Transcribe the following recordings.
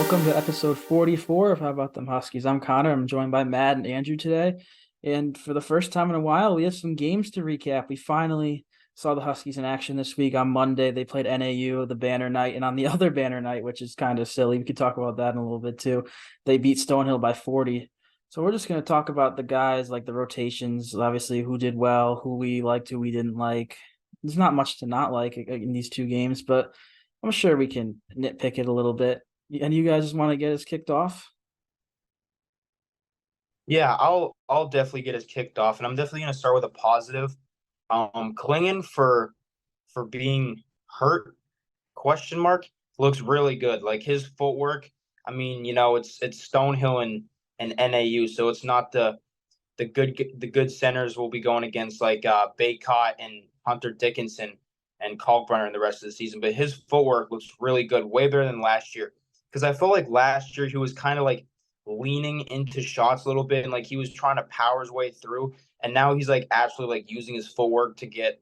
Welcome to episode 44 of How About Them Huskies. I'm Connor. I'm joined by Matt and Andrew today. And for the first time in a while, we have some games to recap. We finally saw the Huskies in action this week. On Monday, they played NAU, the banner night. And on the other banner night, which is kind of silly, we could talk about that in a little bit too, they beat Stonehill by 40. So we're just going to talk about the guys, like the rotations, obviously who did well, who we liked, who we didn't like. There's not much to not like in these two games, but I'm sure we can nitpick it a little bit. And you guys just want to get us kicked off? Yeah, I'll definitely get us kicked off, and I'm definitely gonna start with a positive. Klingen for being hurt, question mark, looks really good. Like his footwork, I mean, it's Stonehill and NAU, so it's not the good centers will be going against like Baycott and Hunter Dickinson and Kalkbrenner in the rest of the season. But his footwork looks really good, way better than last year. Because I felt like last year he was kind of like leaning into shots a little bit and like he was trying to power his way through. And now he's like actually like using his footwork to get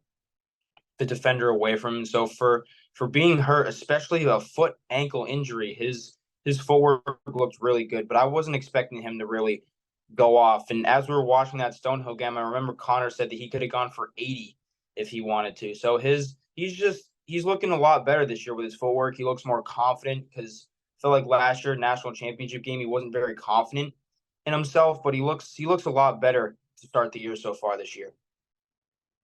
the defender away from him. So for being hurt, especially a foot ankle injury, his footwork looked really good. But I wasn't expecting him to really go off. And as we were watching that Stonehill game, I remember Connor said that he could have gone for 80 if he wanted to. So he's looking a lot better this year with his footwork. He looks more confident because I feel like last year national championship game he wasn't very confident in himself, but he looks a lot better to start the year so far this year.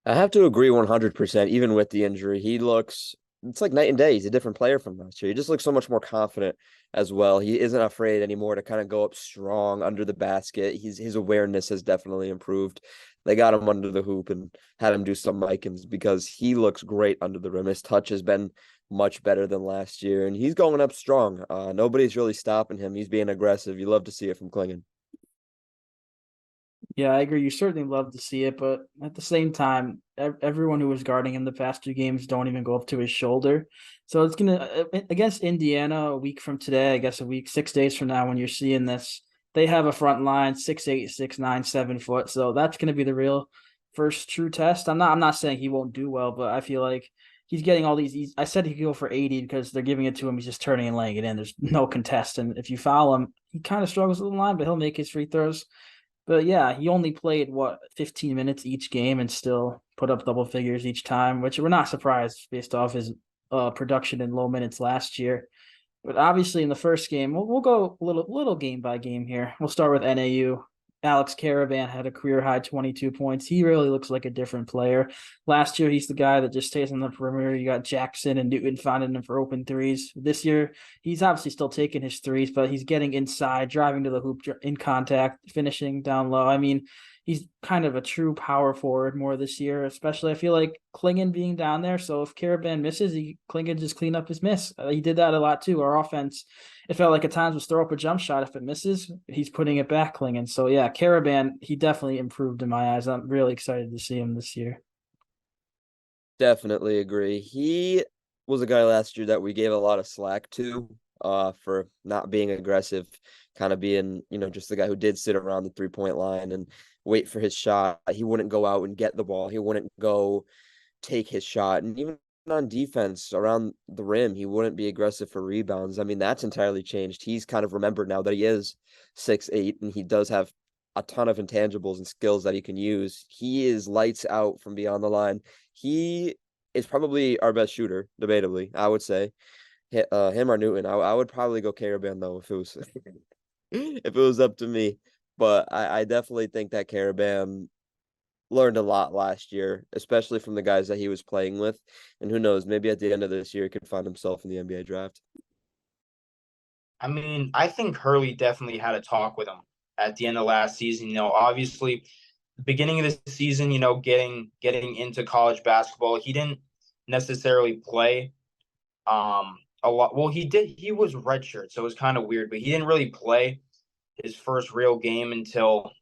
I have to agree 100%, even with the injury. It's like night and day. He's a different player from last year. He just looks so much more confident as well. He isn't afraid anymore to kind of go up strong under the basket. His awareness has definitely improved. They got him under the hoop and had him do some Mikins because he looks great under the rim. His touch has been much better than last year, and he's going up strong. Nobody's really stopping him. He's being aggressive. You love to see it from Klingon. Yeah, I agree. You certainly love to see it, but at the same time, everyone who was guarding him the past two games don't even go up to his shoulder. So it's gonna against Indiana a week from today, I guess a week, 6 days from now, when you're seeing this, they have a front line 6'8", 6'9", 7 foot. So that's gonna be the real first true test. I'm not saying he won't do well, but I feel like he's getting all these. I said he could go for 80 because they're giving it to him. He's just turning and laying it in. There's no contest, and if you foul him, he kind of struggles with the line, but he'll make his free throws. But yeah, he only played 15 minutes each game and still put up double figures each time, which we're not surprised based off his production in low minutes last year. But obviously, in the first game, we'll go little game by game here. We'll start with NAU. Alex Caravan had a career high 22 points. He really looks like a different player. Last year, he's the guy that just stays on the perimeter. You got Jackson and Newton finding him for open threes. This year, he's obviously still taking his threes, but he's getting inside, driving to the hoop in contact, finishing down low. I mean, he's kind of a true power forward more this year, especially I feel like Klingon being down there. So if Caravan misses, Klingon just clean up his miss. He did that a lot too. Our offense, it felt like at times was throw up a jump shot. If it misses, he's putting it back, Klingon. So yeah, Caravan, he definitely improved in my eyes. I'm really excited to see him this year. Definitely agree. He was a guy last year that we gave a lot of slack to for not being aggressive, kind of being, just the guy who did sit around the 3-point line and wait for his shot. He wouldn't go out and get the ball. He wouldn't go take his shot. And even on defense around the rim, he wouldn't be aggressive for rebounds. I mean, that's entirely changed. He's kind of remembered now that he is 6'8" and he does have a ton of intangibles and skills that he can use. He is lights out from beyond the line. He is probably our best shooter, debatably, I would say. Him or Newton. I would probably go Caravan though if it was if it was up to me. But I definitely think that Caravan learned a lot last year, especially from the guys that he was playing with. And who knows, maybe at the end of this year he could find himself in the NBA draft. I mean, I think Hurley definitely had a talk with him at the end of last season. Obviously, the beginning of the season, getting into college basketball, he didn't necessarily play a lot. Well, he did. He was redshirt, so it was kind of weird, but he didn't really play his first real game until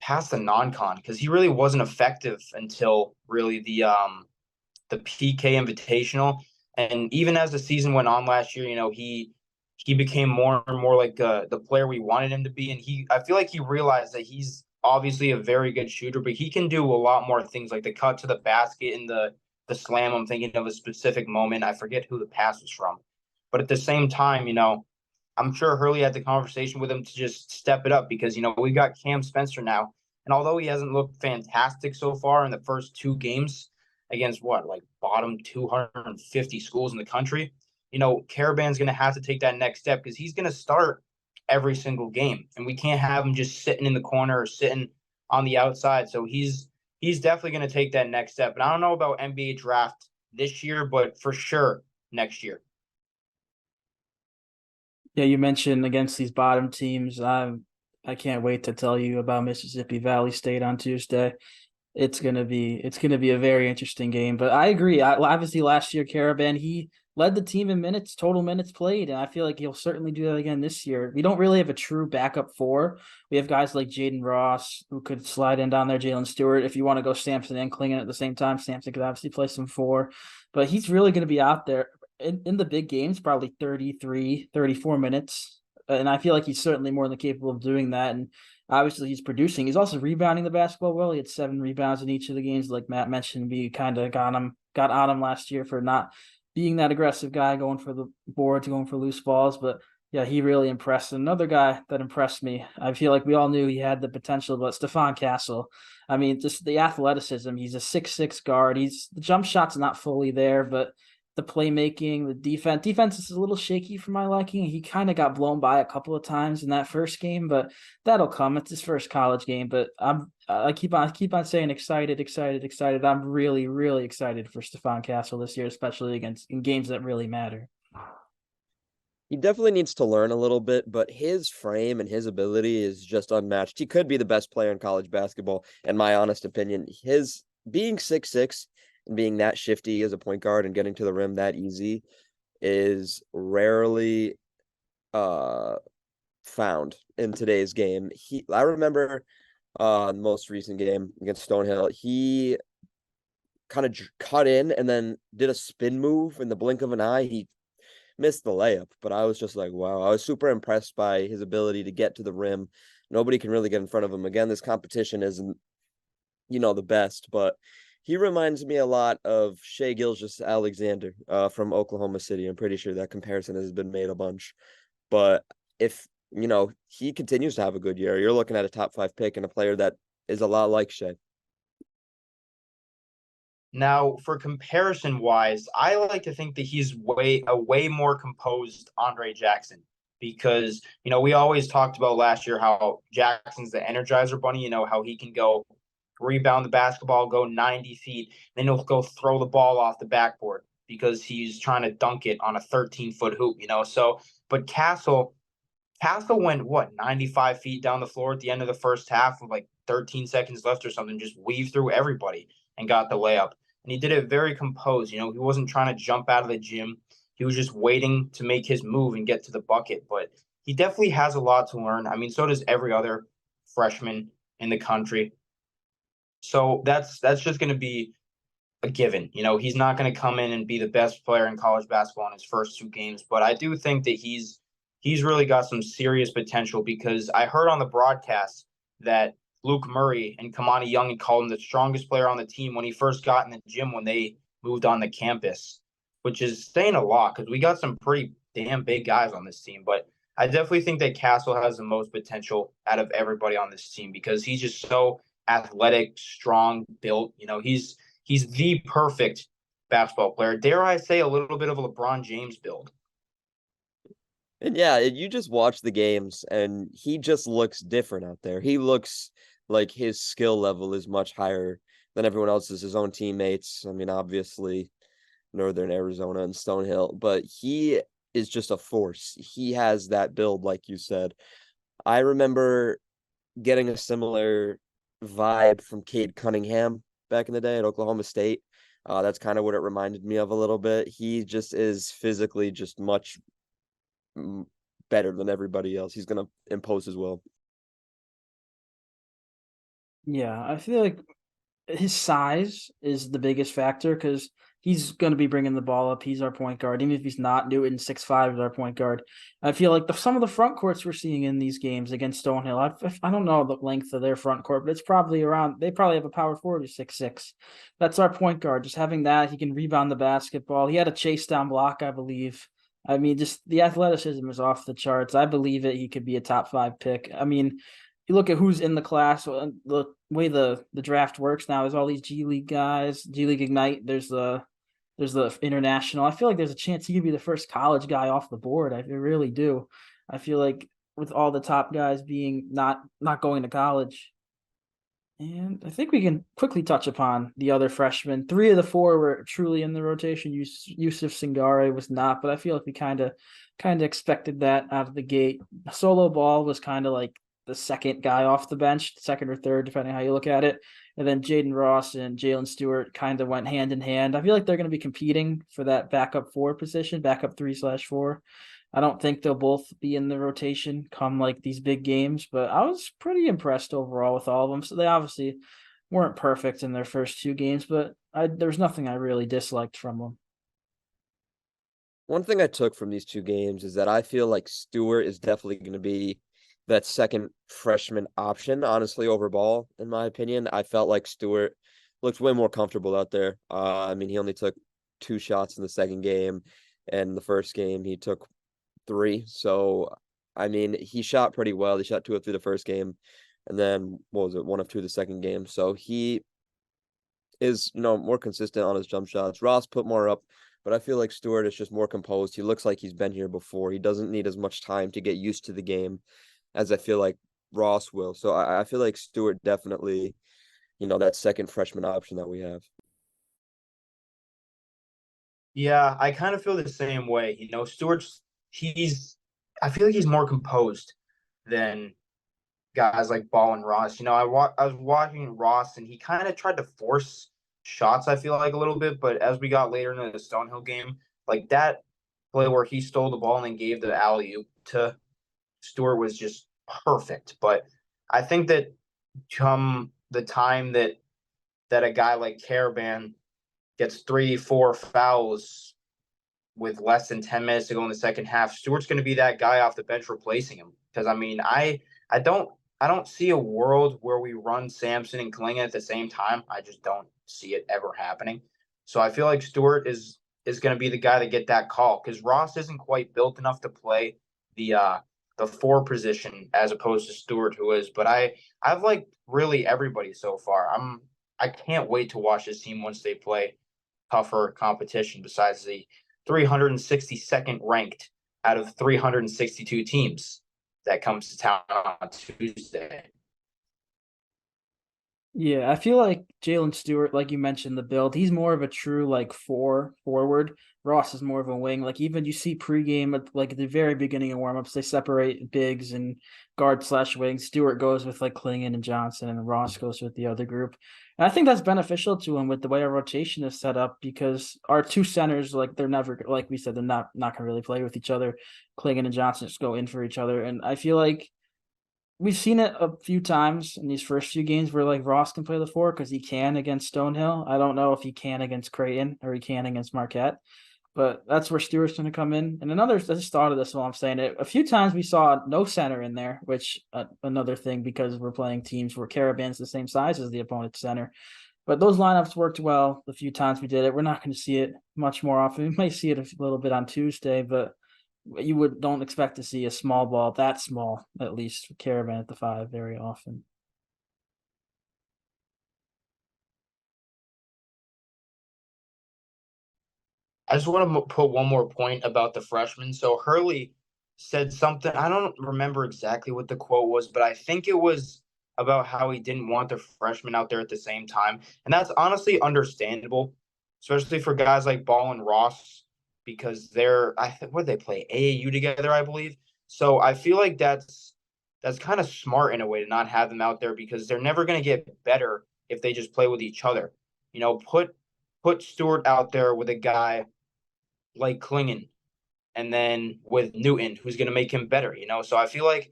past the non-con because he really wasn't effective until really the PK Invitational. And even as the season went on last year, he became more and more like the player we wanted him to be. And I feel like he realized that he's obviously a very good shooter, but he can do a lot more things like the cut to the basket and the slam. I'm thinking of a specific moment. I forget who the pass was from, But at the same time, I'm sure Hurley had the conversation with him to just step it up because, we got Cam Spencer now. And although he hasn't looked fantastic so far in the first two games against like bottom 250 schools in the country, Caravan's going to have to take that next step because he's going to start every single game. And we can't have him just sitting in the corner or sitting on the outside. So he's definitely going to take that next step. And I don't know about NBA draft this year, but for sure next year. Yeah, you mentioned against these bottom teams. I can't wait to tell you about Mississippi Valley State on Tuesday. It's gonna be a very interesting game. But I agree. Obviously, last year Caravan he led the team in minutes, total minutes played, and I feel like he'll certainly do that again this year. We don't really have a true backup four. We have guys like Jaden Ross who could slide in down there, Jalen Stewart. If you want to go Sampson and Klingon at the same time, Sampson could obviously play some four, but he's really going to be out there in the big games, probably 33, 34 minutes. And I feel like he's certainly more than capable of doing that. And obviously he's producing. He's also rebounding the basketball well. He had 7 rebounds in each of the games. Like Matt mentioned, we kind of got on him last year for not being that aggressive guy, going for the boards, going for loose balls. But yeah, he really impressed. Another guy that impressed me, I feel like we all knew he had the potential, but Stephon Castle. I mean, just the athleticism. He's a 6'6" guard. The jump shot's not fully there, but the playmaking, the defense is a little shaky for my liking. He kind of got blown by a couple of times in that first game, but that'll come. It's his first college game, but I keep on saying excited. I'm really, really excited for Stephon Castle this year, especially in games that really matter. He definitely needs to learn a little bit, but his frame and his ability is just unmatched. He could be the best player in college basketball, in my honest opinion. His being 6'6" and being that shifty as a point guard and getting to the rim that easy is rarely found in today's game. I remember the most recent game against Stonehill, he kind of cut in and then did a spin move in the blink of an eye. He missed the layup, but I was just like, wow. I was super impressed by his ability to get to the rim. Nobody can really get in front of him. Again, this competition isn't, the best, but he reminds me a lot of Shai Gilgeous-Alexander from Oklahoma City. I'm pretty sure that comparison has been made a bunch. But if, he continues to have a good year, you're looking at a top 5 pick and a player that is a lot like Shai. Now, for comparison wise, I like to think that he's a way more composed Andre Jackson because, we always talked about last year how Jackson's the Energizer Bunny, how he can go rebound the basketball, go 90 feet, then he'll go throw the ball off the backboard because he's trying to dunk it on a 13-foot hoop, So, but Castle went 95 feet down the floor at the end of the first half with like 13 seconds left or something, just weaved through everybody and got the layup. And he did it very composed. He wasn't trying to jump out of the gym. He was just waiting to make his move and get to the bucket. But he definitely has a lot to learn. I mean, so does every other freshman in the country. So that's just going to be a given. He's not going to come in and be the best player in college basketball in his first 2 games, but I do think that he's really got some serious potential because I heard on the broadcast that Luke Murray and Kamani Young had called him the strongest player on the team when he first got in the gym when they moved on the campus, which is saying a lot because we got some pretty damn big guys on this team. But I definitely think that Castle has the most potential out of everybody on this team because he's just so athletic, strong, built. He's the perfect basketball player. Dare I say a little bit of a LeBron James build. And yeah, you just watch the games and he just looks different out there. He looks like his skill level is much higher than everyone else's, his own teammates. I mean, obviously, Northern Arizona and Stonehill, but he is just a force. He has that build, like you said. I remember getting a similar vibe from Cade Cunningham back in the day at Oklahoma State. That's kind of what it reminded me of a little bit. He just is physically just much better than everybody else. He's going to impose his will. Yeah, I feel like his size is the biggest factor because he's going to be bringing the ball up. He's our point guard. Even if he's not, Newton 6'5" is our point guard. I feel like some of the front courts we're seeing in these games against Stonehill, I don't know the length of their front court, but it's probably they probably have a power forward who's 6'6". That's our point guard. Just having that, he can rebound the basketball. He had a chase down block, I believe, I mean, just the athleticism is off the charts. I believe it. He could be a top 5 pick. I mean, you look at who's in the class, the way the draft works now. There's all these G League guys, G League Ignite. There's the international. I feel like there's a chance he could be the first college guy off the board. I really do. I feel like with all the top guys being not going to college. And I think we can quickly touch upon the other freshmen. 3 of the 4 were truly in the rotation. Yusuf Singare was not, but I feel like we kind of expected that out of the gate. Solo Ball was kind of like the second guy off the bench, second or third, depending how you look at it. And then Jaden Ross and Jalen Stewart kind of went hand in hand. I feel like they're going to be competing for that backup 4 position, backup 3/4. I don't think they'll both be in the rotation come like these big games, but I was pretty impressed overall with all of them. So they obviously weren't perfect in their first 2 games, but there's nothing I really disliked from them. One thing I took from these 2 games is that I feel like Stewart is definitely going to be that second freshman option, honestly, over Ball, in my opinion. I felt like Stewart looked way more comfortable out there. I mean, he only took 2 shots in the second game, and the first game he took 3. So, I mean, he shot pretty well. He shot 2 of 3 the first game, and then what was it, 1 of 2 the second game. So he is, more consistent on his jump shots. Ross put more up, but I feel like Stewart is just more composed. He looks like he's been here before. He doesn't need as much time to get used to the game as I feel like Ross will. So I feel like Stewart definitely, that second freshman option that we have. Yeah, I kind of feel the same way. Stewart's I feel like he's more composed than guys like Ball and Ross. I was watching Ross and he kind of tried to force shots, I feel like a little bit, but as we got later into the Stonehill game, like that play where he stole the ball and then gave the alley-oop to Stewart was just perfect. But I think that come the time that a guy like Caravan gets 3, 4 fouls with less than 10 minutes to go in the second half, Stewart's going to be that guy off the bench replacing him. Because I mean, I don't see a world where we run Sampson and Klingon at the same time. I just don't see it ever happening. So I feel like Stewart is going to be the guy to get that call because Ross isn't quite built enough to play the 4 position as opposed to Stewart, who is. But I've liked really everybody so far. I can't wait to watch this team once they play tougher competition besides the 362nd ranked out of 362 teams that comes to town on Tuesday. Yeah, I feel like Jalen Stewart, like you mentioned, the build, he's more of a true like 4 forward. Ross is more of a wing. Like even you see pregame at the very beginning of warmups, they separate bigs and guard/wings. Stewart goes with like Klingon and Johnson, and Ross goes with the other group. And I think that's beneficial to him with the way our rotation is set up because our 2 centers, like they're never, like we said, they're not gonna really play with each other. Klingon and Johnson just go in for each other, and I feel like we've seen it a few times in these first few games where like Ross can play the 4 because he can against Stonehill. I don't know if he can against Creighton or he can against Marquette, but that's where Stewart's going to come in. And I just thought of this while I'm saying it. A few times we saw no center in there, which another thing because we're playing teams where Caravan's the same size as the opponent's center. But those lineups worked well the few times we did it. We're not going to see it much more often. We might see it a little bit on Tuesday, but you don't expect to see a small ball that small, at least Caravan at the 5 very often. I just want to put one more point about the freshmen. So Hurley said something. I don't remember exactly what the quote was, but I think it was about how he didn't want the freshmen out there at the same time. And that's honestly understandable, especially for guys like Ball and Ross, because where they play AAU together, I believe. So I feel like that's kind of smart in a way to not have them out there because they're never going to get better if they just play with each other. Put Stewart out there with a guy like Klingon and then with Newton, who's going to make him better. So I feel like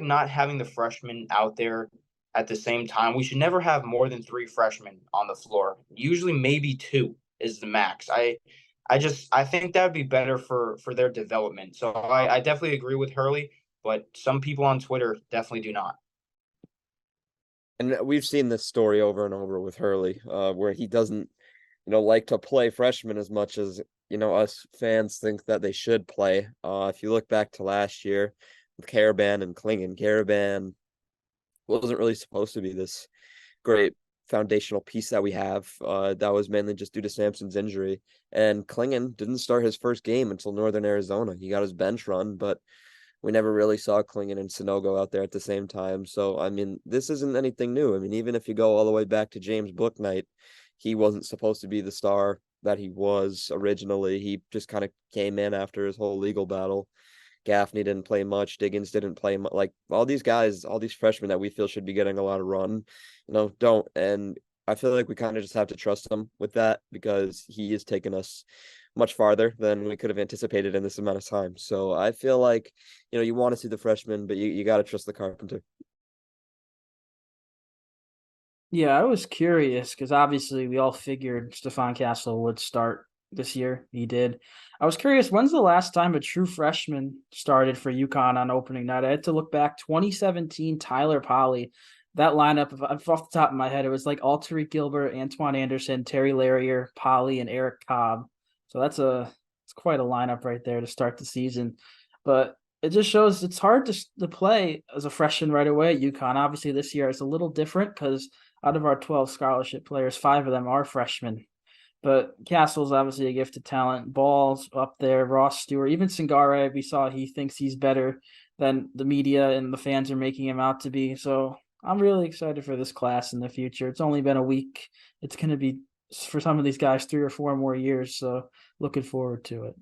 not having the freshmen out there at the same time, we should never have more than 3 freshmen on the floor. Usually, maybe 2 is the max. I think that would be better for their development. So I definitely agree with Hurley, but some people on Twitter definitely do not. And we've seen this story over and over with Hurley, where he doesn't, like to play freshmen as much as us fans think that they should play. If you look back to last year with Caravan and Klingon, Caravan wasn't really supposed to be this great foundational piece that we have. That was mainly just due to Samson's injury. And Klingon didn't start his first game until Northern Arizona. He got his bench run, but we never really saw Klingon and Sonogo out there at the same time. So, I mean, this isn't anything new. I mean, even if you go all the way back to James Bouknight, he wasn't supposed to be the star that he was originally. He just kind of came in after his whole legal battle. Gaffney didn't play much. Diggins didn't play much. Like all these guys, all these freshmen that we feel should be getting a lot of run, don't. And I feel like we kind of just have to trust him with that because he has taken us much farther than we could have anticipated in this amount of time. So I feel like, you want to see the freshman, but you got to trust the Carpenter. Yeah, I was curious because obviously we all figured Stefan Castle would start this year. He did. I was curious, when's the last time a true freshman started for UConn on opening night? I had to look back. 2017, Tyler Polley. That lineup, off the top of my head, it was like Tariq Gilbert, Antoine Anderson, Terry Larrier, Polley, and Eric Cobb. So it's quite a lineup right there to start the season. But it just shows it's hard to play as a freshman right away at UConn. Obviously, this year is a little different because out of our 12 scholarship players, 5 of them are freshmen. But Castle's obviously a gifted talent. Ball's up there. Ross Stewart, even Singare, we saw he thinks he's better than the media and the fans are making him out to be. So I'm really excited for this class in the future. It's only been a week. It's going to be, for some of these guys, 3 or 4 more years. So looking forward to it.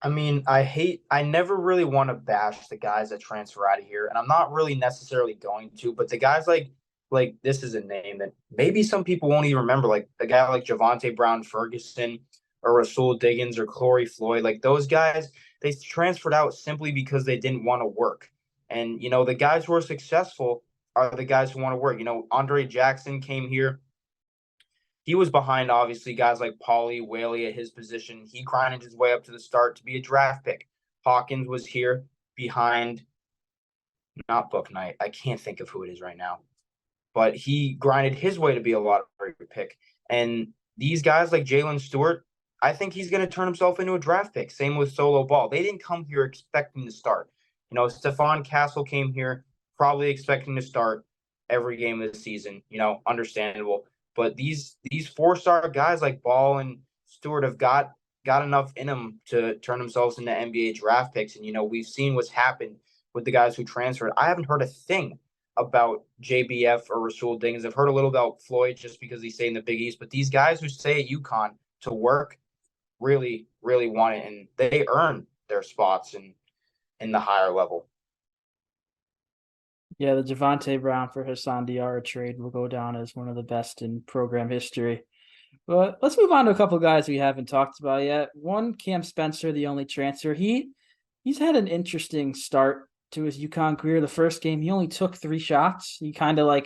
I mean, I never really want to bash the guys that transfer out of here, and I'm not really necessarily going to, but the guys like this is a name that maybe some people won't even remember, like a guy like Javante Brown Ferguson or Rasul Diggins or Corey Floyd, like those guys, they transferred out simply because they didn't want to work. And the guys who are successful are the guys who want to work. Andre Jackson came here. He was behind, obviously, guys like Pauly Whaley at his position. He grinded his way up to the start to be a draft pick. Hawkins was here behind, not Bouknight. I can't think of who it is right now. But he grinded his way to be a lottery pick. And these guys like Jalen Stewart, I think he's going to turn himself into a draft pick. Same with Solo Ball. They didn't come here expecting to start. Stefan Castle came here probably expecting to start every game of the season. Understandable. But these 4-star guys like Ball and Stewart have got enough in them to turn themselves into NBA draft picks. And, we've seen what's happened with the guys who transferred. I haven't heard a thing about JBF or Rasul Diggins. I've heard a little about Floyd just because he's staying in the Big East. But these guys who stay at UConn to work really, really want it. And they earn their spots in the higher level. Yeah, the Javante Brown for Hassan Diarra trade will go down as one of the best in program history. But let's move on to a couple of guys we haven't talked about yet. One, Cam Spencer, the only transfer. He's had an interesting start to his UConn career. The first game, he only took 3 shots. He kind of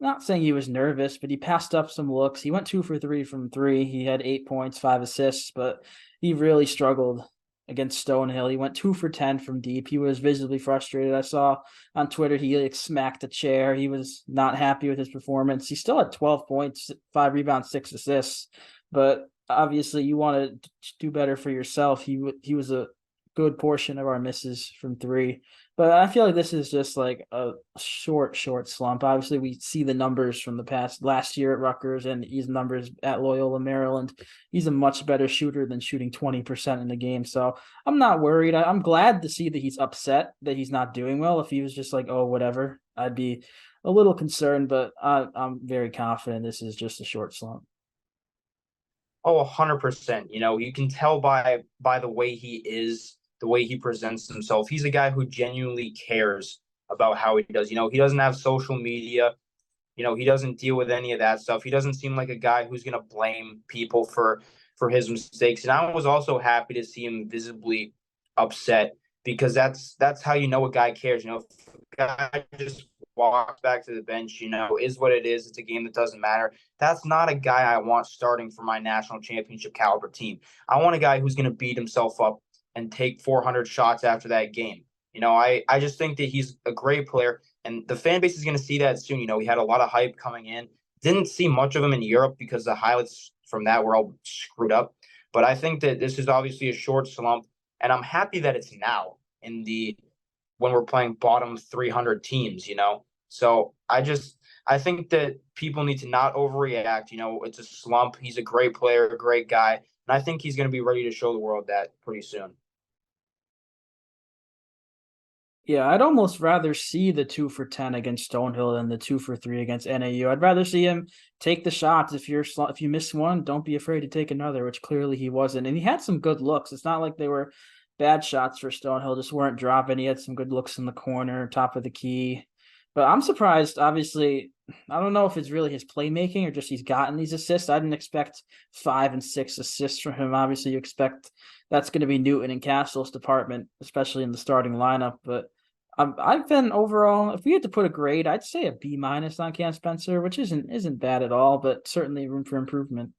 not saying he was nervous, but he passed up some looks. He went 2 for 3 from 3. He had 8 points, 5 assists, but he really struggled against Stonehill. He went 2 for 10 from deep. He was visibly frustrated. I saw on Twitter he smacked a chair. He was not happy with his performance. He still had 12 points, 5 rebounds, 6 assists, but obviously you want to do better for yourself. He was a good portion of our misses from 3. But I feel like this is just like a short slump. Obviously, we see the numbers from the past last year at Rutgers and his numbers at Loyola, Maryland. He's a much better shooter than shooting 20% in the game. So I'm not worried. I'm glad to see that he's upset that he's not doing well. If he was just like, oh, whatever, I'd be a little concerned, but I'm very confident this is just a short slump. Oh, 100%. You can tell by the way he is, the way he presents himself. He's a guy who genuinely cares about how he does. He doesn't have social media. He doesn't deal with any of that stuff. He doesn't seem like a guy who's going to blame people for his mistakes. And I was also happy to see him visibly upset because that's how a guy cares. If a guy just walks back to the bench, is what it is. It's a game that doesn't matter. That's not a guy I want starting for my national championship caliber team. I want a guy who's going to beat himself up and take 400 shots after that game. I just think that he's a great player, and the fan base is going to see that soon. He had a lot of hype coming in. Didn't see much of him in Europe because the highlights from that were all screwed up. But I think that this is obviously a short slump, and I'm happy that it's now in the when we're playing bottom 300 teams, you know? So I think that people need to not overreact. You know, it's a slump. He's a great player, a great guy. And I think he's going to be ready to show the world that pretty soon. Yeah, I'd almost rather see the 2 for 10 against Stonehill than the 2 for 3 against NAU. I'd rather see him take the shots. If you miss one, don't be afraid to take another, which clearly he wasn't. And he had some good looks. It's not like they were bad shots for Stonehill, just weren't dropping. He had some good looks in the corner, top of the key. But I'm surprised, obviously. I don't know if it's really his playmaking or just he's gotten these assists. I didn't expect 5 and 6 assists from him. Obviously, you expect that's going to be Newton and Castle's department, especially in the starting lineup. But I've been overall, if we had to put a grade, I'd say a B- on Cam Spencer, which isn't bad at all, but certainly room for improvement.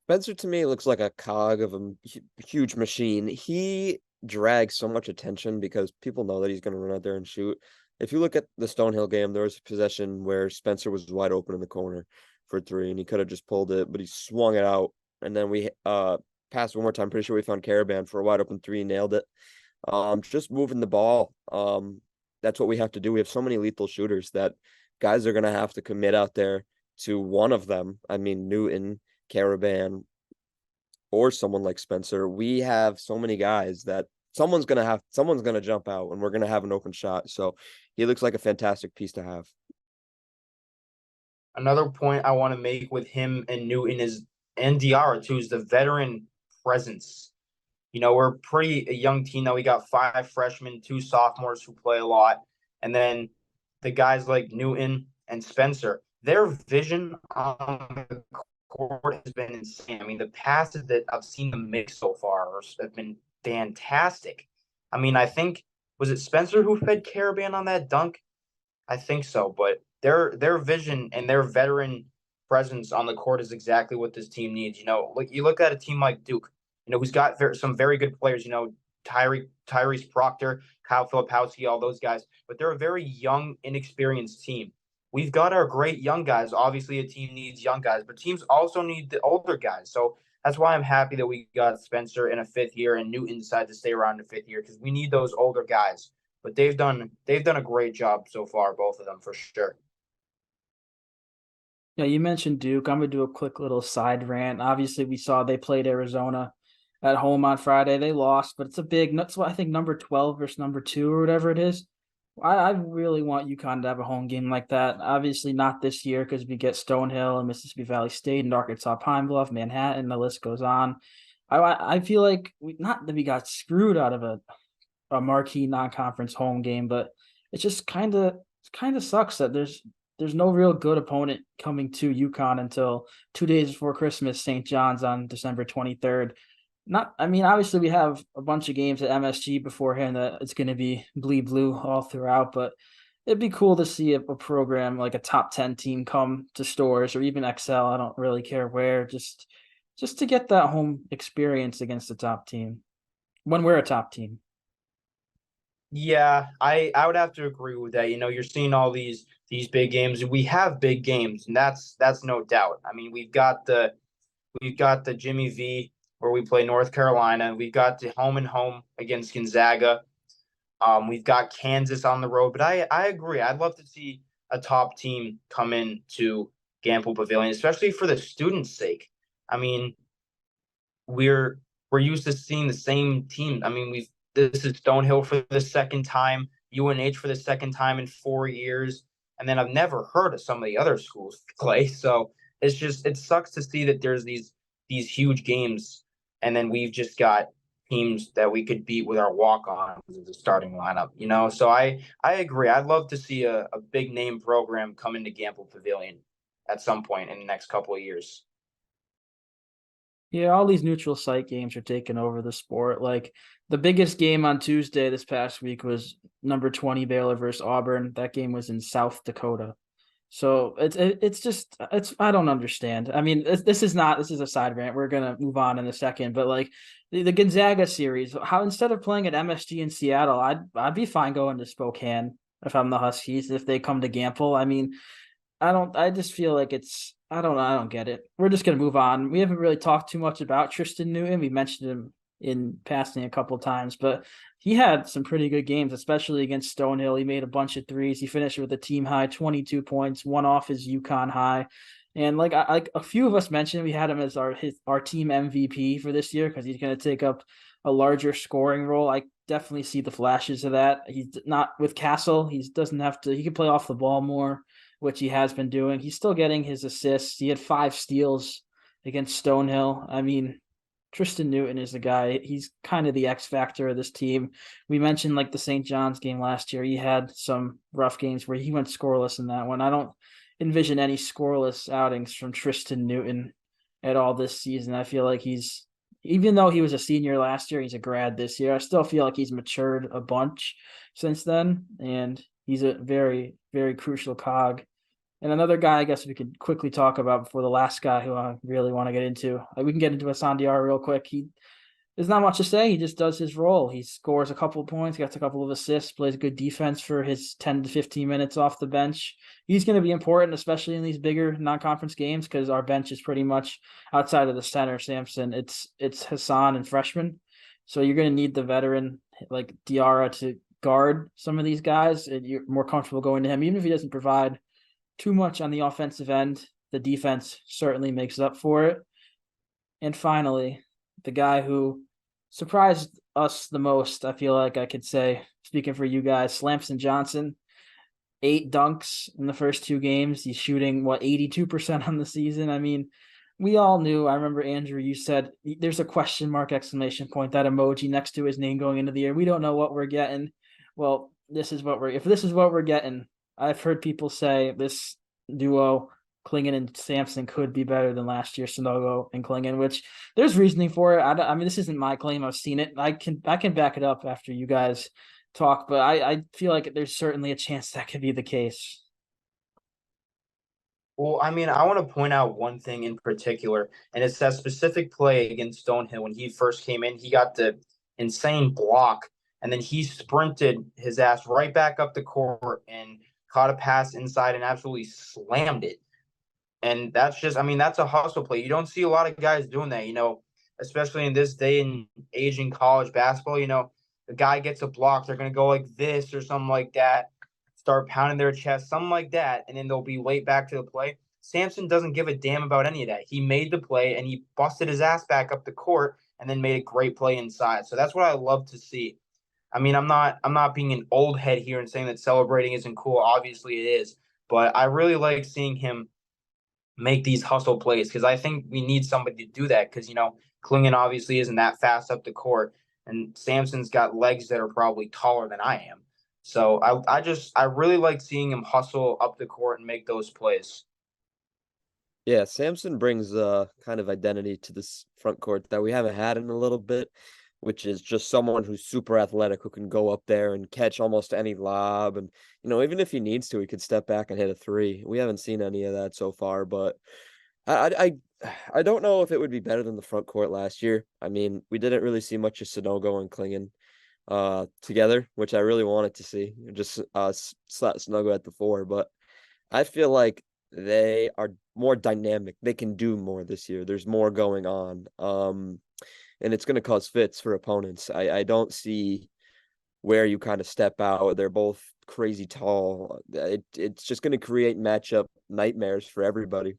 Spencer to me looks like a cog of a huge machine. He drags so much attention because people know that he's going to run out there and shoot. If you look at the Stonehill game, there was a possession where Spencer was wide open in the corner for three, and he could have just pulled it, but he swung it out. And then we passed one more time. Pretty sure we found Caravan for a wide open three, nailed it. Just moving the ball. That's what we have to do. We have so many lethal shooters that guys are going to have to commit out there to one of them. I mean, Newton, Caravan, or someone like Spencer. We have so many guys that someone's gonna jump out and we're gonna have an open shot. So he looks like a fantastic piece to have. Another point I want to make with him and Newton is and Diarra too is the veteran presence. You know, we're pretty a young team now. We got 5 freshmen, 2 sophomores who play a lot, and then the guys like Newton and Spencer. Their vision on the court has been insane. I mean, the passes that I've seen them make so far have been fantastic. I mean, I think was it Spencer who fed Caravan on that dunk? I think so, but their vision and their veteran presence on the court is exactly what this team needs. You know, like you look at a team like Duke, you know, who's got some very good players. You know, Tyrese Proctor, Kyle Filipowski, all those guys, but they're a very young, inexperienced team. We've got our great young guys. Obviously, a team needs young guys, but teams also need the older guys. So that's why I'm happy that we got Spencer in a 5th year and Newton decided to stay around in 5th year because we need those older guys. But they've done a great job so far, both of them for sure. Yeah, you mentioned Duke. I'm gonna do a quick little side rant. Obviously, we saw they played Arizona at home on Friday. They lost, but it's a big. That's what I think number 12 versus number 2 or whatever it is. I really want UConn to have a home game like that. Obviously, not this year because we get Stonehill and Mississippi Valley State and Arkansas Pine Bluff, Manhattan. The list goes on. I feel like not that we got screwed out of a marquee non-conference home game, but it just kind of sucks that there's no real good opponent coming to UConn until 2 days before Christmas, St. John's on December 23rd. I mean, obviously we have a bunch of games at MSG beforehand that it's going to be bleed blue all throughout, but it'd be cool to see a program like a top 10 team come to Stores or even XL. I don't really care where, just to get that home experience against the top team when we're a top team. Yeah, I would have to agree with that. You know, you're seeing all these big games, and we have big games, and that's no doubt. I mean, we've got the Jimmy V where we play North Carolina. We've got the home and home against Gonzaga. We've got Kansas on the road, but I agree. I'd love to see a top team come in to Gamble Pavilion, especially for the students' sake. I mean, we're we're used to seeing the same team. I mean, this is Stonehill for the second time, UNH for the second time in 4 years, and then I've never heard of some of the other schools play. So it sucks to see that there's these huge games, and then we've just got teams that we could beat with our walk-on as the starting lineup. You know, so I agree. I'd love to see a big name program come into Gamble Pavilion at some point in the next couple of years. Yeah, all these neutral site games are taking over the sport. Like the biggest game on Tuesday this past week was number 20 Baylor versus Auburn. That game was in South Dakota. So it's just I don't understand. I mean, this is a side rant. We're gonna move on in a second, but like the Gonzaga series, how instead of playing at MSG in Seattle, I'd be fine going to Spokane if I'm the Huskies if they come to Gamble. I mean, I just feel like I don't know. I don't get it. We're just gonna move on. We haven't really talked too much about Tristan Newton. We mentioned him in passing a couple of times, but he had some pretty good games, especially against Stonehill. He made a bunch of threes. He finished with a team high 22 points, one off his UConn high. And like a few of us mentioned, we had him as our team MVP for this year because he's going to take up a larger scoring role. I definitely see the flashes of that. He's not with Castle. He doesn't have to. He can play off the ball more, which he has been doing. He's still getting his assists. He had 5 steals against Stonehill. I mean, Tristan Newton is the guy. He's kind of the X factor of this team. We mentioned like the St. John's game last year. He had some rough games where he went scoreless in that one. I don't envision any scoreless outings from Tristan Newton at all this season. I feel like even though he was a senior last year, he's a grad this year. I still feel like he's matured a bunch since then, and he's a very, very crucial cog. And another guy, I guess we could quickly talk about before the last guy who I really want to get into. We can get into Asandiar real quick. There's not much to say. He just does his role. He scores a couple of points, gets a couple of assists, plays good defense for his 10 to 15 minutes off the bench. He's going to be important, especially in these bigger non-conference games, because our bench is pretty much outside of the center, Sampson. It's Hassan and freshman. So you're going to need the veteran like Diarra to guard some of these guys, and you're more comfortable going to him, even if he doesn't provide too much on the offensive end. The defense certainly makes up for it. And finally, the guy who surprised us the most, I feel like I could say, speaking for you guys, Slamson Johnson, 8 dunks in the first 2 games. He's shooting, 82% on the season. I mean, we all knew. I remember, Andrew, you said there's a question mark, exclamation point, that emoji next to his name going into the year. We don't know what we're getting. Well, if this is what we're getting, I've heard people say this duo, Klingon and Sampson, could be better than last year, Sonogo and Klingon, which there's reasoning for it. I mean, this isn't my claim. I've seen it. I can back it up after you guys talk, but I feel like there's certainly a chance that could be the case. Well, I mean, I want to point out one thing in particular, and it's that specific play against Stonehill when he first came in. He got the insane block, and then he sprinted his ass right back up the court and caught a pass inside and absolutely slammed it. And that's just, I mean, that's a hustle play. You don't see a lot of guys doing that, especially in this day and age in college basketball. The guy gets a block, they're going to go like this or something like that, start pounding their chest, something like that, and then they'll be late back to the play. Sampson doesn't give a damn about any of that. He made the play and he busted his ass back up the court and then made a great play inside. So that's what I love to see. I mean, I'm not being an old head here and saying that celebrating isn't cool. Obviously it is, but I really like seeing him make these hustle plays because I think we need somebody to do that because, Klingon obviously isn't that fast up the court and Sampson's got legs that are probably taller than I am. So I really like seeing him hustle up the court and make those plays. Yeah, Samson brings a kind of identity to this front court that we haven't had in a little bit, which is just someone who's super athletic who can go up there and catch almost any lob. And, even if he needs to, he could step back and hit a 3. We haven't seen any of that so far, but I don't know if it would be better than the front court last year. I mean, we didn't really see much of Sonogo and Klingon together, which I really wanted to see. Just slap Sonogo at the 4, but I feel like they are more dynamic. They can do more this year. There's more going on. And it's going to cause fits for opponents. I don't see where you kind of step out. They're both crazy tall. It's just going to create matchup nightmares for everybody.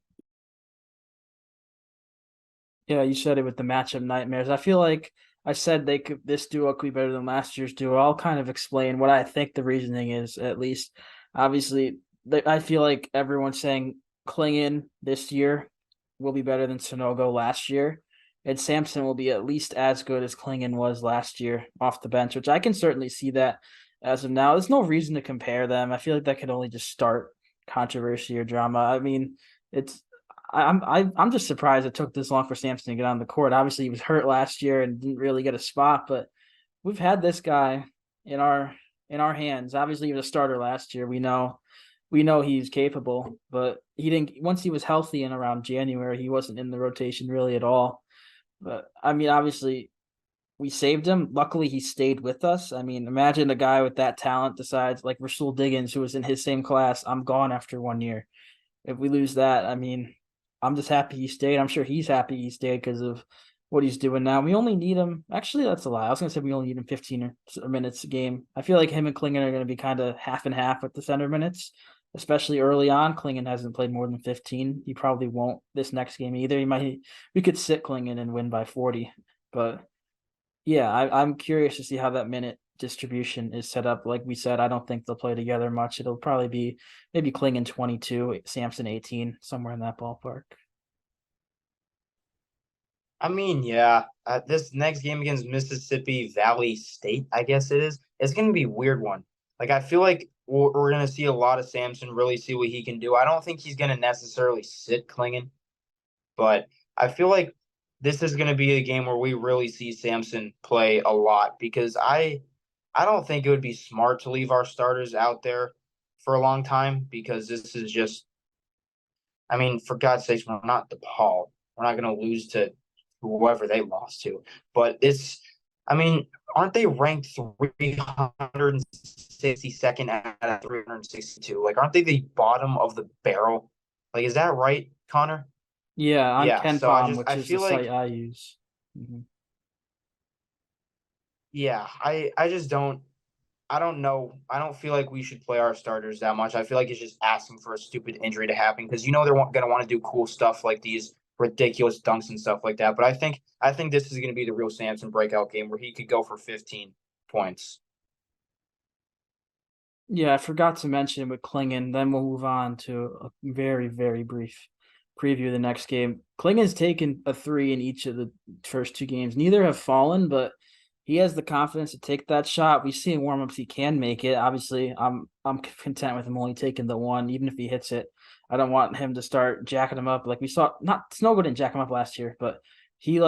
Yeah, you said it with the matchup nightmares. I feel like I said this duo could be better than last year's duo. I'll kind of explain what I think the reasoning is, at least. Obviously, I feel like everyone's saying Klingon this year will be better than Sonogo last year. And Sampson will be at least as good as Klingon was last year off the bench, which I can certainly see that as of now. There's no reason to compare them. I feel like that could only just start controversy or drama. I mean, I'm just surprised it took this long for Sampson to get on the court. Obviously, he was hurt last year and didn't really get a spot, but we've had this guy in our hands. Obviously, he was a starter last year. We know he's capable, but he didn't. Once he was healthy and around January, he wasn't in the rotation really at all. But I mean, obviously, we saved him. Luckily, he stayed with us. I mean, imagine a guy with that talent decides, like Rasul Diggins, who was in his same class, I'm gone after 1 year. If we lose that, I mean, I'm just happy he stayed. I'm sure he's happy he stayed because of what he's doing now. We only need him. Actually, that's a lie. I was gonna say we only need him 15 minutes a game. I feel like him and Klingon are gonna be kind of half and half with the center minutes, especially early on. Klingon hasn't played more than 15. He probably won't this next game either. He might. We could sit Klingon and win by 40, but yeah, I'm curious to see how that minute distribution is set up. Like we said, I don't think they'll play together much. It'll probably be maybe Klingon 22, Samson 18, somewhere in that ballpark. I mean, yeah, this next game against Mississippi Valley State, I guess it is, it's going to be a weird one. Like, I feel like we're going to see a lot of Samson really see what he can do. I don't think he's going to necessarily sit Klingon, but I feel like this is going to be a game where we really see Samson play a lot because I don't think it would be smart to leave our starters out there for a long time because this is just, I mean, for God's sakes, we're not DePaul. We're not going to lose to whoever they lost to. But it's, I mean, aren't they ranked 362nd out of 362? Like, aren't they the bottom of the barrel? Like, is that right, Connor? Yeah, on Yeah. So KenPom, which I is the feel site like, I use. yeah, I just don't. I don't know. I don't feel like we should play our starters that much. I feel like it's just asking for a stupid injury to happen because they're going to want to do cool stuff like these ridiculous dunks and stuff like that. But I think this is going to be the real Samson breakout game where he could go for 15 points. Yeah, I forgot to mention with Klingon. Then we'll move on to a very, very brief preview of the next game. Klingon's taken a three in each of the first two games. Neither have fallen, but he has the confidence to take that shot. We see in warmups he can make it. Obviously, I'm content with him only taking the one, even if he hits it. I don't want him to start jacking him up like we saw. Not Snow didn't jack him up last year, but he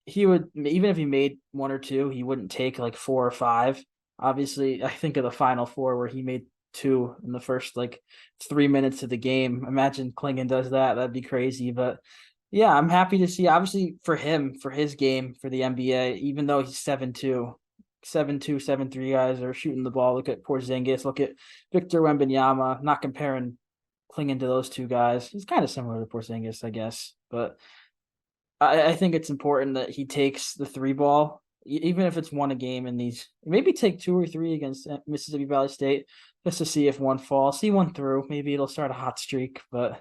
he would, even if he made one or two, he wouldn't take like four or five. Obviously, I think of the final four where he made two in the first 3 minutes of the game. Imagine Klingon does that. That'd be crazy. But yeah, I'm happy to see. Obviously, for him, for his game, for the NBA, even though he's 7'2", 7'2", 7'3" guys are shooting the ball. Look at Porzingis. Look at Victor Wembanyama. Not comparing Klingon to those two guys. He's kind of similar to Porzingis, I guess. But I think it's important that he takes the three ball, even if it's one a game in these. Maybe take two or three against Mississippi Valley State just to see if one falls. See one through. Maybe it'll start a hot streak. But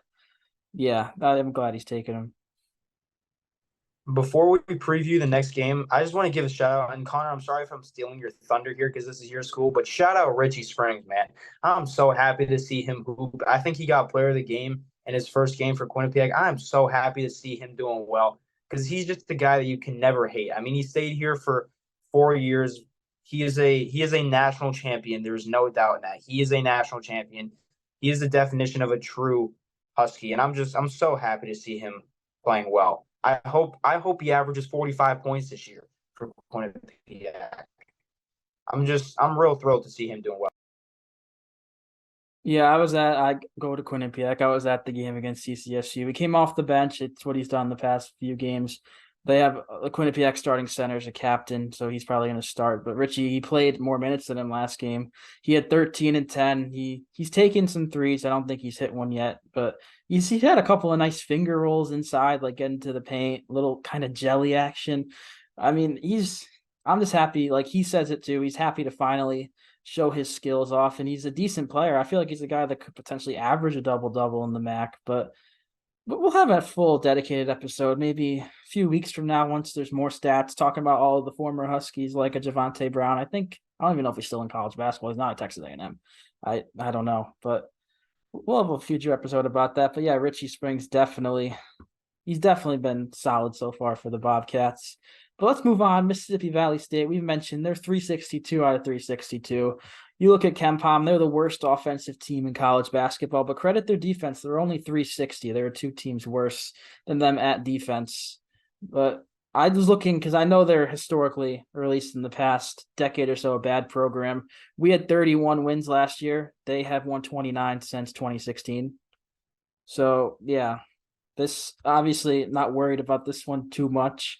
yeah, I'm glad he's taking him. Before we preview the next game, I just want to give a shout out. And Connor, I'm sorry if I'm stealing your thunder here because this is your school, but shout out Richie Springs, man. I'm so happy to see him hoop. I think he got player of the game in his first game for Quinnipiac. I'm so happy to see him doing well because he's just the guy that you can never hate. I mean, he stayed here for 4 years. He is a national champion. There's no doubt in that. He is a national champion. He is the definition of a true Husky, and I'm so happy to see him playing well. I hope he averages 45 points this year for Quinnipiac. I'm real thrilled to see him doing well. Yeah, I go to Quinnipiac. I was at the game against CCSU. We came off the bench. It's what he's done the past few games. They have the Quinnipiac starting center as a captain, so he's probably going to start. But Richie, he played more minutes than him last game. He had 13 and 10. He's taken some threes. I don't think he's hit one yet, but he's had a couple of nice finger rolls inside, like getting to the paint, little kind of jelly action. I mean, I'm just happy. Like he says it too. He's happy to finally show his skills off, and he's a decent player. I feel like he's a guy that could potentially average a double-double in the MAC, but we'll have a full dedicated episode maybe a few weeks from now once there's more stats talking about all of the former Huskies like a Javante Brown. I don't even know if he's still in college basketball. He's not at Texas A&M. I don't know, but we'll have a future episode about that. But yeah, Richie Springs he's definitely been solid so far for the Bobcats. But let's move on. Mississippi Valley State, we've mentioned they're 362 out of 362. You look at KenPom, they're the worst offensive team in college basketball, but credit their defense. They're only 360. There are two teams worse than them at defense. But I was looking because I know they're historically, or at least in the past decade or so, a bad program. We had 31 wins last year. They have won 29 since 2016. So, yeah, this obviously not worried about this one too much.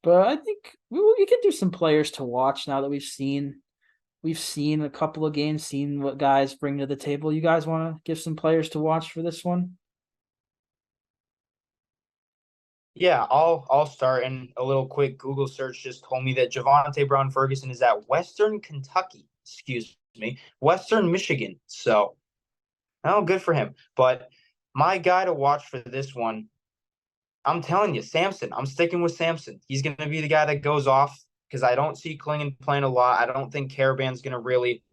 But I think we can do some players to watch now that we've seen a couple of games, seen what guys bring to the table. You guys want to give some players to watch for this one? Yeah, I'll start. And a little quick Google search just told me that Javante Brown Ferguson is at Western Kentucky. Excuse me, Western Michigan. So, oh, good for him. But my guy to watch for this one, I'm telling you, Samson. I'm sticking with Samson. He's going to be the guy that goes off because I don't see Klingon playing a lot. I don't think Caravan's going to really.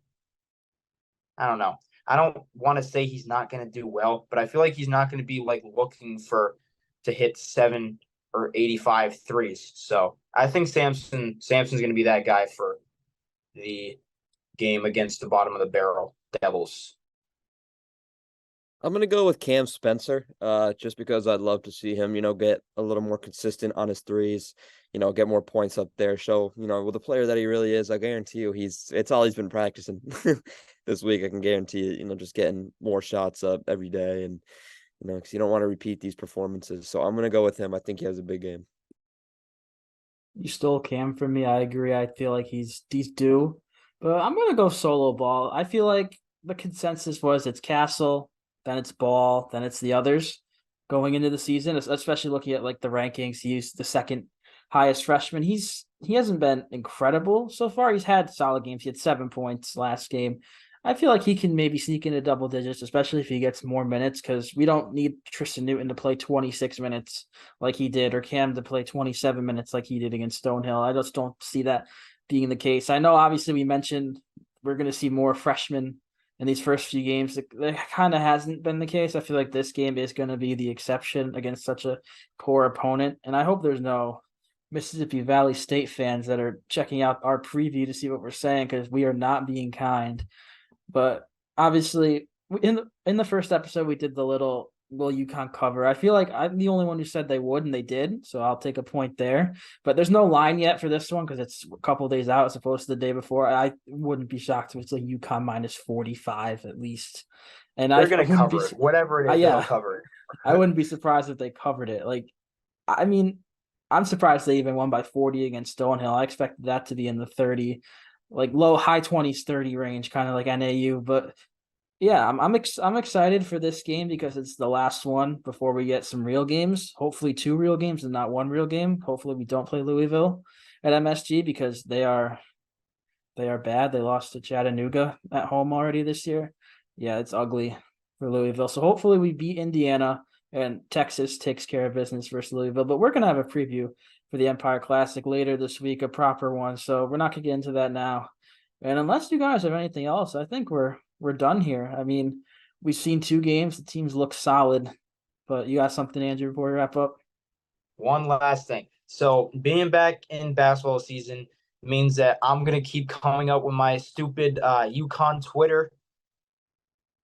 I don't know. I don't want to say he's not going to do well, but I feel like he's not going to be like looking for to hit 7 or 85 threes. So I think Samson's going to be that guy for the game against the bottom of the barrel Devils. I'm gonna go with Cam Spencer, just because I'd love to see him, get a little more consistent on his threes, get more points up there. Show, with the player that he really is, I guarantee you it's all he's been practicing this week. I can guarantee you, just getting more shots up every day, and because you don't want to repeat these performances. So I'm gonna go with him. I think he has a big game. You stole Cam from me. I agree. I feel like he's due, but I'm gonna go solo ball. I feel like the consensus was it's Castle, then it's Ball, then it's the others going into the season. Especially looking at like the rankings, he's the second highest freshman. He hasn't been incredible so far. He's had solid games. He had 7 points last game. I feel like he can maybe sneak into double digits, especially if he gets more minutes, because we don't need Tristan Newton to play 26 minutes like he did, or Cam to play 27 minutes like he did against Stonehill. I just don't see that being the case. I know, obviously, we mentioned we're going to see more freshmen in these first few games. That kind of hasn't been the case. I feel like this game is going to be the exception against such a poor opponent. And I hope there's no Mississippi Valley State fans that are checking out our preview to see what we're saying, because we are not being kind. But obviously, in the first episode, we did the little will UConn cover. I feel like I'm the only one who said they would, and they did. So I'll take a point there. But there's no line yet for this one because it's a couple days out as opposed to the day before. I wouldn't be shocked if it's like UConn minus 45 at least. And They're I going to wouldn't be, cover it. Whatever it is, they'll yeah, cover I it. wouldn't be surprised if they covered it. Like, I mean, I'm surprised they even won by 40 against Stonehill. I expected that to be in the 30, like low high 20s, 30 range, kind of like NAU. But yeah, I'm excited for this game because it's the last one before we get some real games. Hopefully, two real games and not one real game. Hopefully, we don't play Louisville at MSG because they are bad. They lost to Chattanooga at home already this year. Yeah, it's ugly for Louisville. So hopefully we beat Indiana and Texas takes care of business versus Louisville. But we're gonna have a preview for the Empire Classic later this week, a proper one. So we're not gonna get into that now. And unless you guys have anything else, I think we're done here. I mean, we've seen two games. The teams look solid. But you got something, Andrew, before we wrap up? One last thing. So being back in basketball season means that I'm gonna keep coming up with my stupid UConn Twitter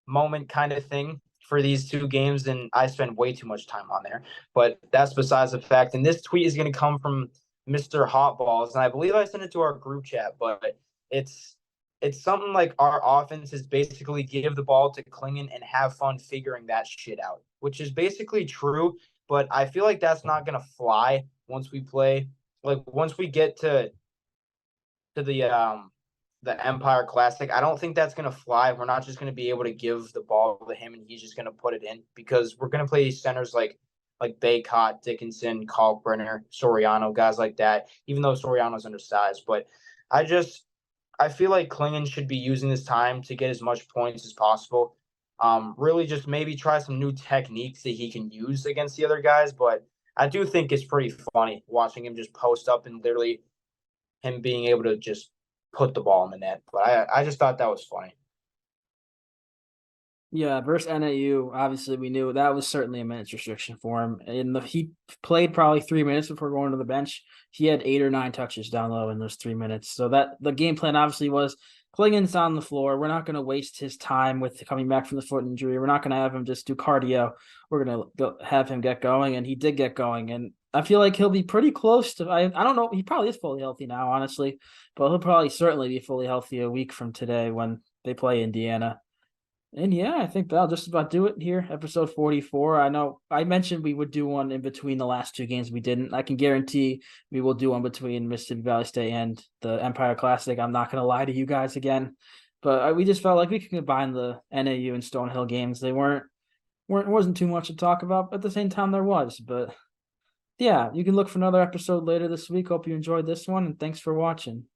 moment kind of thing for these two games, and I spend way too much time on there. But that's besides the fact. And this tweet is gonna come from Mr. Hotballs, and I believe I sent it to our group chat, but it's it's something like our offense is basically give the ball to Klingon and have fun figuring that shit out, which is basically true. But I feel like that's not gonna fly once we play. Like once we get to the Empire Classic, I don't think that's gonna fly. We're not just gonna be able to give the ball to him and he's just gonna put it in because we're gonna play centers like Baycott, Dickinson, Kalkbrenner, Soriano, guys like that. Even though Soriano's undersized, but I just I feel like Klingon should be using this time to get as much points as possible. Really just maybe try some new techniques that he can use against the other guys. But I do think it's pretty funny watching him just post up and literally him being able to just put the ball in the net. But I just thought that was funny. Yeah, versus NAU, obviously we knew that was certainly a minutes restriction for him. He played probably 3 minutes before going to the bench. He had 8 or 9 touches down low in those 3 minutes. So that the game plan obviously was Klingon's on the floor. We're not going to waste his time with coming back from the foot injury. We're not going to have him just do cardio. We're going to have him get going, and he did get going. And I feel like he'll be pretty close to. I don't know. He probably is fully healthy now, honestly, but he'll probably certainly be fully healthy a week from today when they play Indiana. And yeah, I think that'll just about do it here. Episode 44. I know I mentioned we would do one in between the last two games. We didn't. I can guarantee we will do one between Mississippi Valley State and the Empire Classic. I'm not going to lie to you guys again. But we just felt like we could combine the NAU and Stonehill games. They wasn't too much to talk about. But at the same time, there was. But Yeah, you can look for another episode later this week. Hope you enjoyed this one, and thanks for watching.